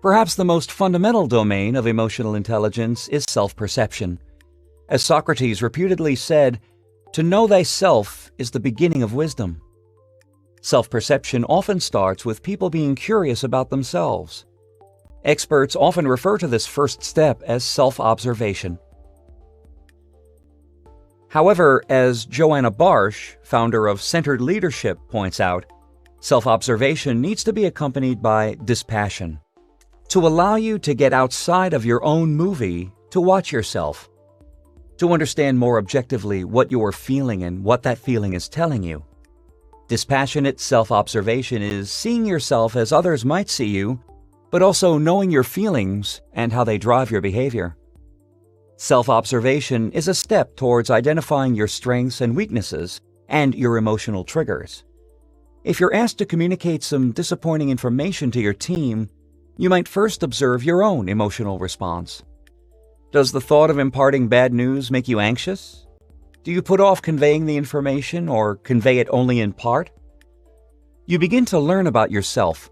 Perhaps the most fundamental domain of emotional intelligence is self-perception. As Socrates reputedly said, "To know thyself is the beginning of wisdom." Self-perception often starts with people being curious about themselves. Experts often refer to this first step as self-observation. However, as Joanna Barsh, founder of Centered Leadership, points out, self-observation needs to be accompanied by dispassion, to allow you to get outside of your own movie to watch yourself, to understand more objectively what you are feeling and what that feeling is telling you. Dispassionate self-observation is seeing yourself as others might see you, but also knowing your feelings and how they drive your behavior. Self-observation is a step towards identifying your strengths and weaknesses and your emotional triggers. If you're asked to communicate some disappointing information to your team, you might first observe your own emotional response. Does the thought of imparting bad news make you anxious? Do you put off conveying the information or convey it only in part? You begin to learn about yourself,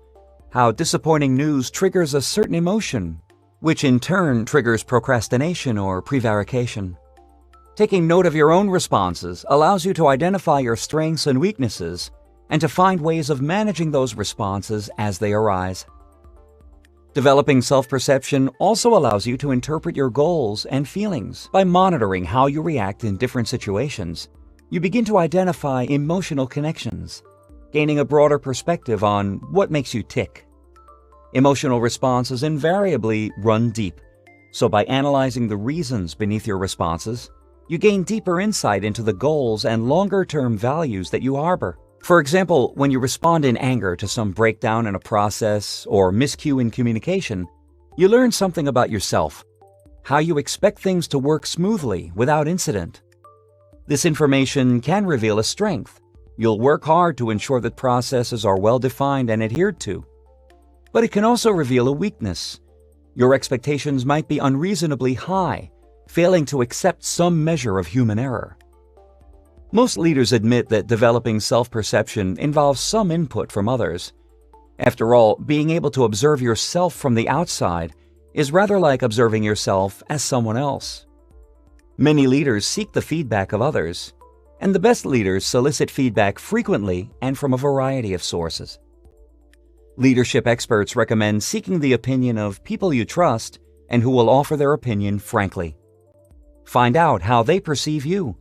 how disappointing news triggers a certain emotion, which in turn triggers procrastination or prevarication. Taking note of your own responses allows you to identify your strengths and weaknesses and to find ways of managing those responses as they arise. Developing self-perception also allows you to interpret your goals and feelings. By monitoring how you react in different situations, you begin to identify emotional connections, gaining a broader perspective on what makes you tick. Emotional responses invariably run deep, so by analyzing the reasons beneath your responses, you gain deeper insight into the goals and longer-term values that you harbor. For example, when you respond in anger to some breakdown in a process or miscue in communication, you learn something about yourself, how you expect things to work smoothly without incident. This information can reveal a strength. You'll work hard to ensure that processes are well-defined and adhered to. But it can also reveal a weakness. Your expectations might be unreasonably high, failing to accept some measure of human error. Most leaders admit that developing self-perception involves some input from others. After all, being able to observe yourself from the outside is rather like observing yourself as someone else. Many leaders seek the feedback of others, and the best leaders solicit feedback frequently and from a variety of sources. Leadership experts recommend seeking the opinion of people you trust and who will offer their opinion frankly. Find out how they perceive you,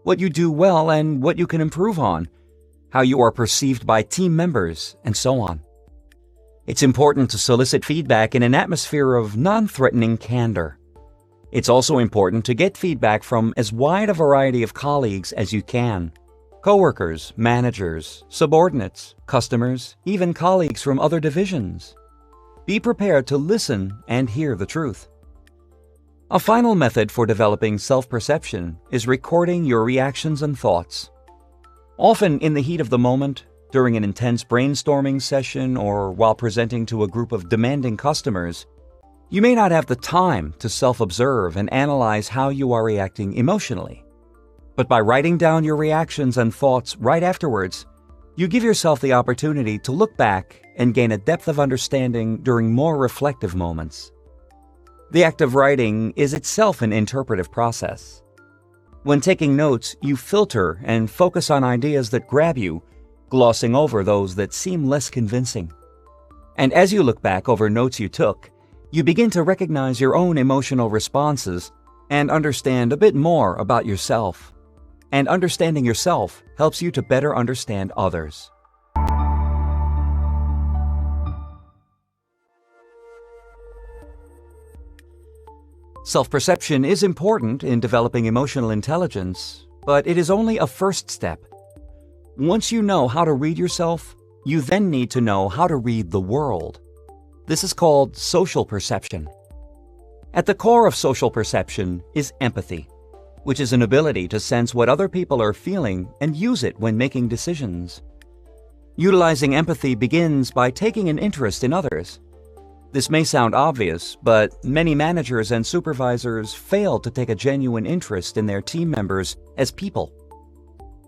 what you do well and what you can improve on, how you are perceived by team members, and so on. It's important to solicit feedback in an atmosphere of non-threatening candor. It's also important to get feedback from as wide a variety of colleagues as you can: coworkers, managers, subordinates, customers, even colleagues from other divisions. Be prepared to listen and hear the truth. A final method for developing self-perception is recording your reactions and thoughts. Often in the heat of the moment, during an intense brainstorming session, or while presenting to a group of demanding customers, you may not have the time to self-observe and analyze how you are reacting emotionally. But by writing down your reactions and thoughts right afterwards, you give yourself the opportunity to look back and gain a depth of understanding during more reflective moments. The act of writing is itself an interpretive process. When taking notes, you filter and focus on ideas that grab you, glossing over those that seem less convincing. And as you look back over notes you took, you begin to recognize your own emotional responses and understand a bit more about yourself. And understanding yourself helps you to better understand others. Self-perception is important in developing emotional intelligence, but it is only a first step. Once you know how to read yourself, you then need to know how to read the world. This is called social perception. At the core of social perception is empathy, which is an ability to sense what other people are feeling and use it when making decisions. Utilizing empathy begins by taking an interest in others. This may sound obvious, but many managers and supervisors fail to take a genuine interest in their team members as people.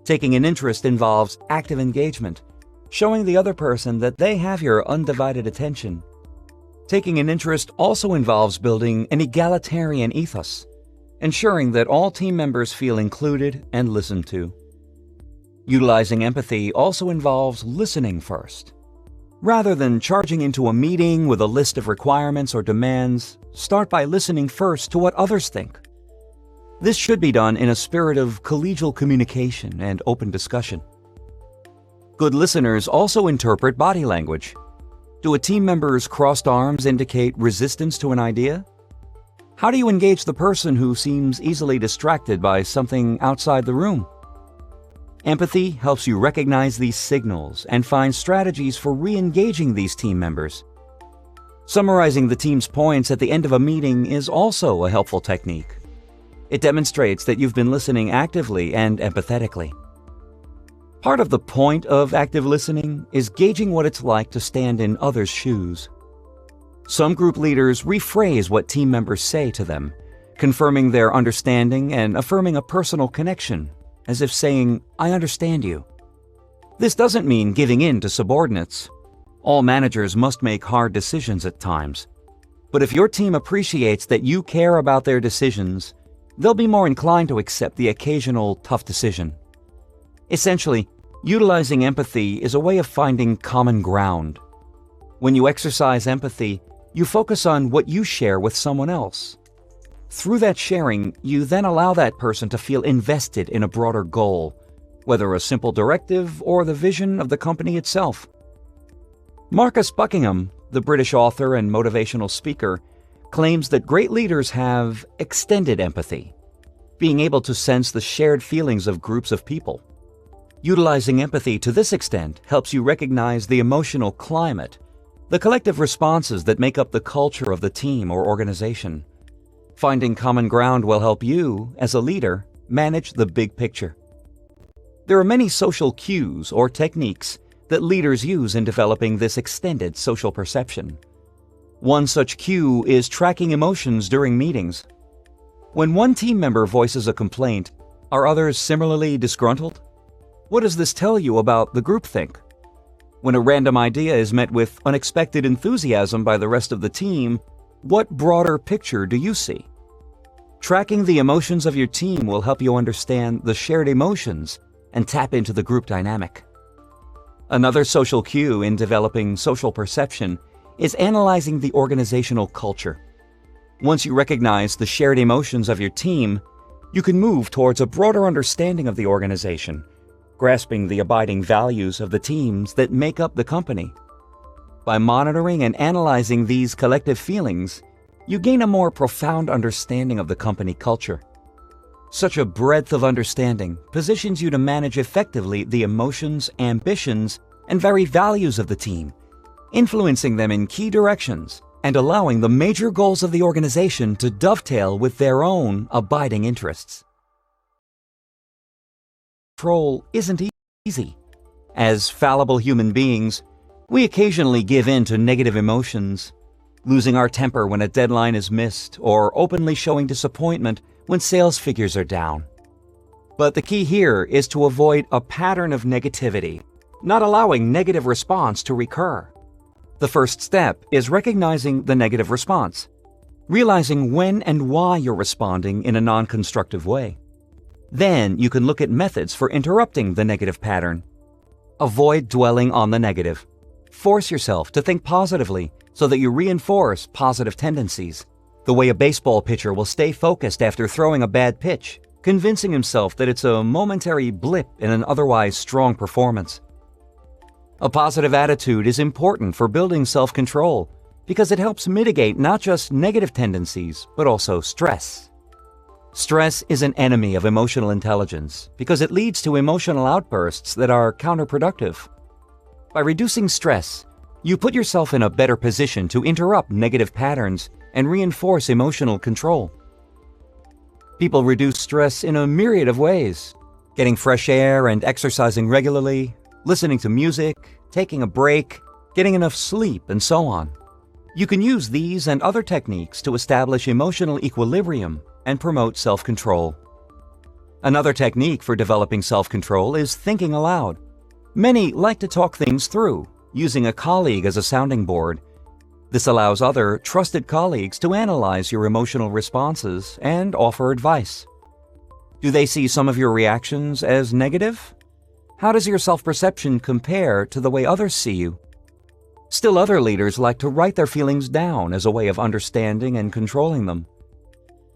Taking an interest involves active engagement, showing the other person that they have your undivided attention. Taking an interest also involves building an egalitarian ethos, ensuring that all team members feel included and listened to. Utilizing empathy also involves listening first. Rather than charging into a meeting with a list of requirements or demands, start by listening first to what others think. This should be done in a spirit of collegial communication and open discussion. Good listeners also interpret body language. Do a team member's crossed arms indicate resistance to an idea? How do you engage the person who seems easily distracted by something outside the room? Empathy helps you recognize these signals and find strategies for re-engaging these team members. Summarizing the team's points at the end of a meeting is also a helpful technique. It demonstrates that you've been listening actively and empathetically. Part of the point of active listening is gauging what it's like to stand in others' shoes. Some group leaders rephrase what team members say to them, confirming their understanding and affirming a personal connection, as if saying, "I understand you." This doesn't mean giving in to subordinates. All managers must make hard decisions at times. But if your team appreciates that you care about their decisions, they'll be more inclined to accept the occasional tough decision. Essentially, utilizing empathy is a way of finding common ground. When you exercise empathy, you focus on what you share with someone else. Through that sharing, you then allow that person to feel invested in a broader goal, whether a simple directive or the vision of the company itself. Marcus Buckingham, the British author and motivational speaker, claims that great leaders have extended empathy, being able to sense the shared feelings of groups of people. Utilizing empathy to this extent helps you recognize the emotional climate, the collective responses that make up the culture of the team or organization. Finding common ground will help you, as a leader, manage the big picture. There are many social cues or techniques that leaders use in developing this extended social perception. One such cue is tracking emotions during meetings. When one team member voices a complaint, are others similarly disgruntled? What does this tell you about the groupthink? When a random idea is met with unexpected enthusiasm by the rest of the team, what broader picture do you see? Tracking the emotions of your team will help you understand the shared emotions and tap into the group dynamic. Another social cue in developing social perception is analyzing the organizational culture. Once you recognize the shared emotions of your team, you can move towards a broader understanding of the organization, grasping the abiding values of the teams that make up the company. By monitoring and analyzing these collective feelings, you gain a more profound understanding of the company culture. Such a breadth of understanding positions you to manage effectively the emotions, ambitions, and very values of the team, influencing them in key directions and allowing the major goals of the organization to dovetail with their own abiding interests. Control isn't easy. As fallible human beings, we occasionally give in to negative emotions, losing our temper when a deadline is missed or openly showing disappointment when sales figures are down. But the key here is to avoid a pattern of negativity, not allowing negative response to recur. The first step is recognizing the negative response, realizing when and why you're responding in a non-constructive way. Then you can look at methods for interrupting the negative pattern. Avoid dwelling on the negative. Force yourself to think positively so that you reinforce positive tendencies. The way a baseball pitcher will stay focused after throwing a bad pitch, convincing himself that it's a momentary blip in an otherwise strong performance. A positive attitude is important for building self-control because it helps mitigate not just negative tendencies, but also stress. Stress is an enemy of emotional intelligence because it leads to emotional outbursts that are counterproductive. By reducing stress, you put yourself in a better position to interrupt negative patterns and reinforce emotional control. People reduce stress in a myriad of ways: getting fresh air and exercising regularly, listening to music, taking a break, getting enough sleep, and so on. You can use these and other techniques to establish emotional equilibrium and promote self-control. Another technique for developing self-control is thinking aloud. Many like to talk things through, using a colleague as a sounding board. This allows other trusted colleagues to analyze your emotional responses and offer advice. Do they see some of your reactions as negative? How does your self-perception compare to the way others see you? Still, other leaders like to write their feelings down as a way of understanding and controlling them.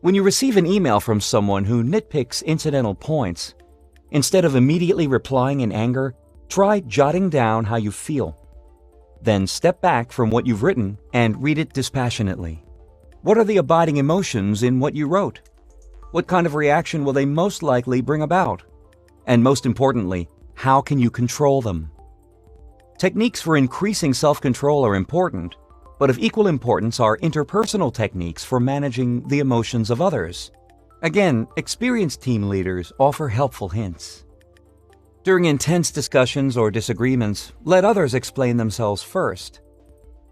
When you receive an email from someone who nitpicks incidental points, instead of immediately replying in anger, try jotting down how you feel. Then step back from what you've written and read it dispassionately. What are the abiding emotions in what you wrote? What kind of reaction will they most likely bring about? And most importantly, how can you control them? Techniques for increasing self-control are important, but of equal importance are interpersonal techniques for managing the emotions of others. Again, experienced team leaders offer helpful hints. During intense discussions or disagreements, let others explain themselves first.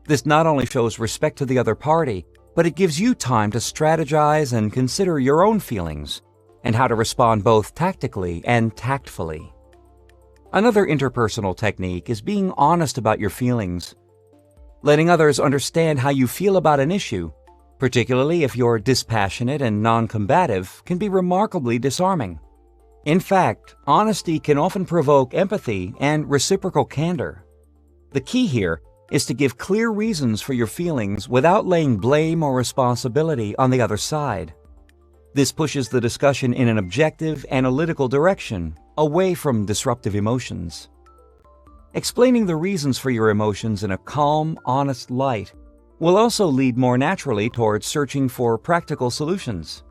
This not only shows respect to the other party, but it gives you time to strategize and consider your own feelings and how to respond both tactically and tactfully. Another interpersonal technique is being honest about your feelings. Letting others understand how you feel about an issue, particularly if you're dispassionate and non-combative, can be remarkably disarming. In fact, honesty can often provoke empathy and reciprocal candor. The key here is to give clear reasons for your feelings without laying blame or responsibility on the other side. This pushes the discussion in an objective, analytical direction, away from disruptive emotions. Explaining the reasons for your emotions in a calm, honest light will also lead more naturally towards searching for practical solutions.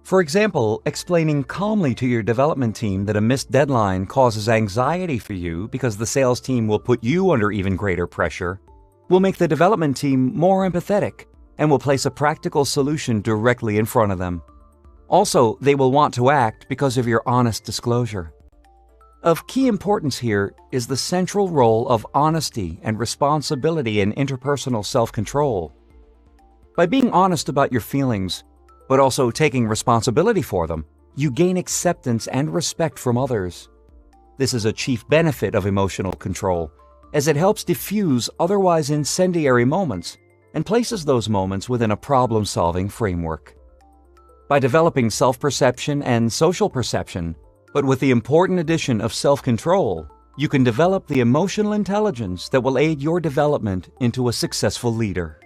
For example, explaining calmly to your development team that a missed deadline causes anxiety for you because the sales team will put you under even greater pressure will make the development team more empathetic and will place a practical solution directly in front of them. Also, they will want to act because of your honest disclosure. Of key importance here is the central role of honesty and responsibility in interpersonal self-control. By being honest about your feelings, but also taking responsibility for them, you gain acceptance and respect from others. This is a chief benefit of emotional control, as it helps diffuse otherwise incendiary moments and places those moments within a problem-solving framework. By developing self-perception and social perception, but with the important addition of self-control, you can develop the emotional intelligence that will aid your development into a successful leader.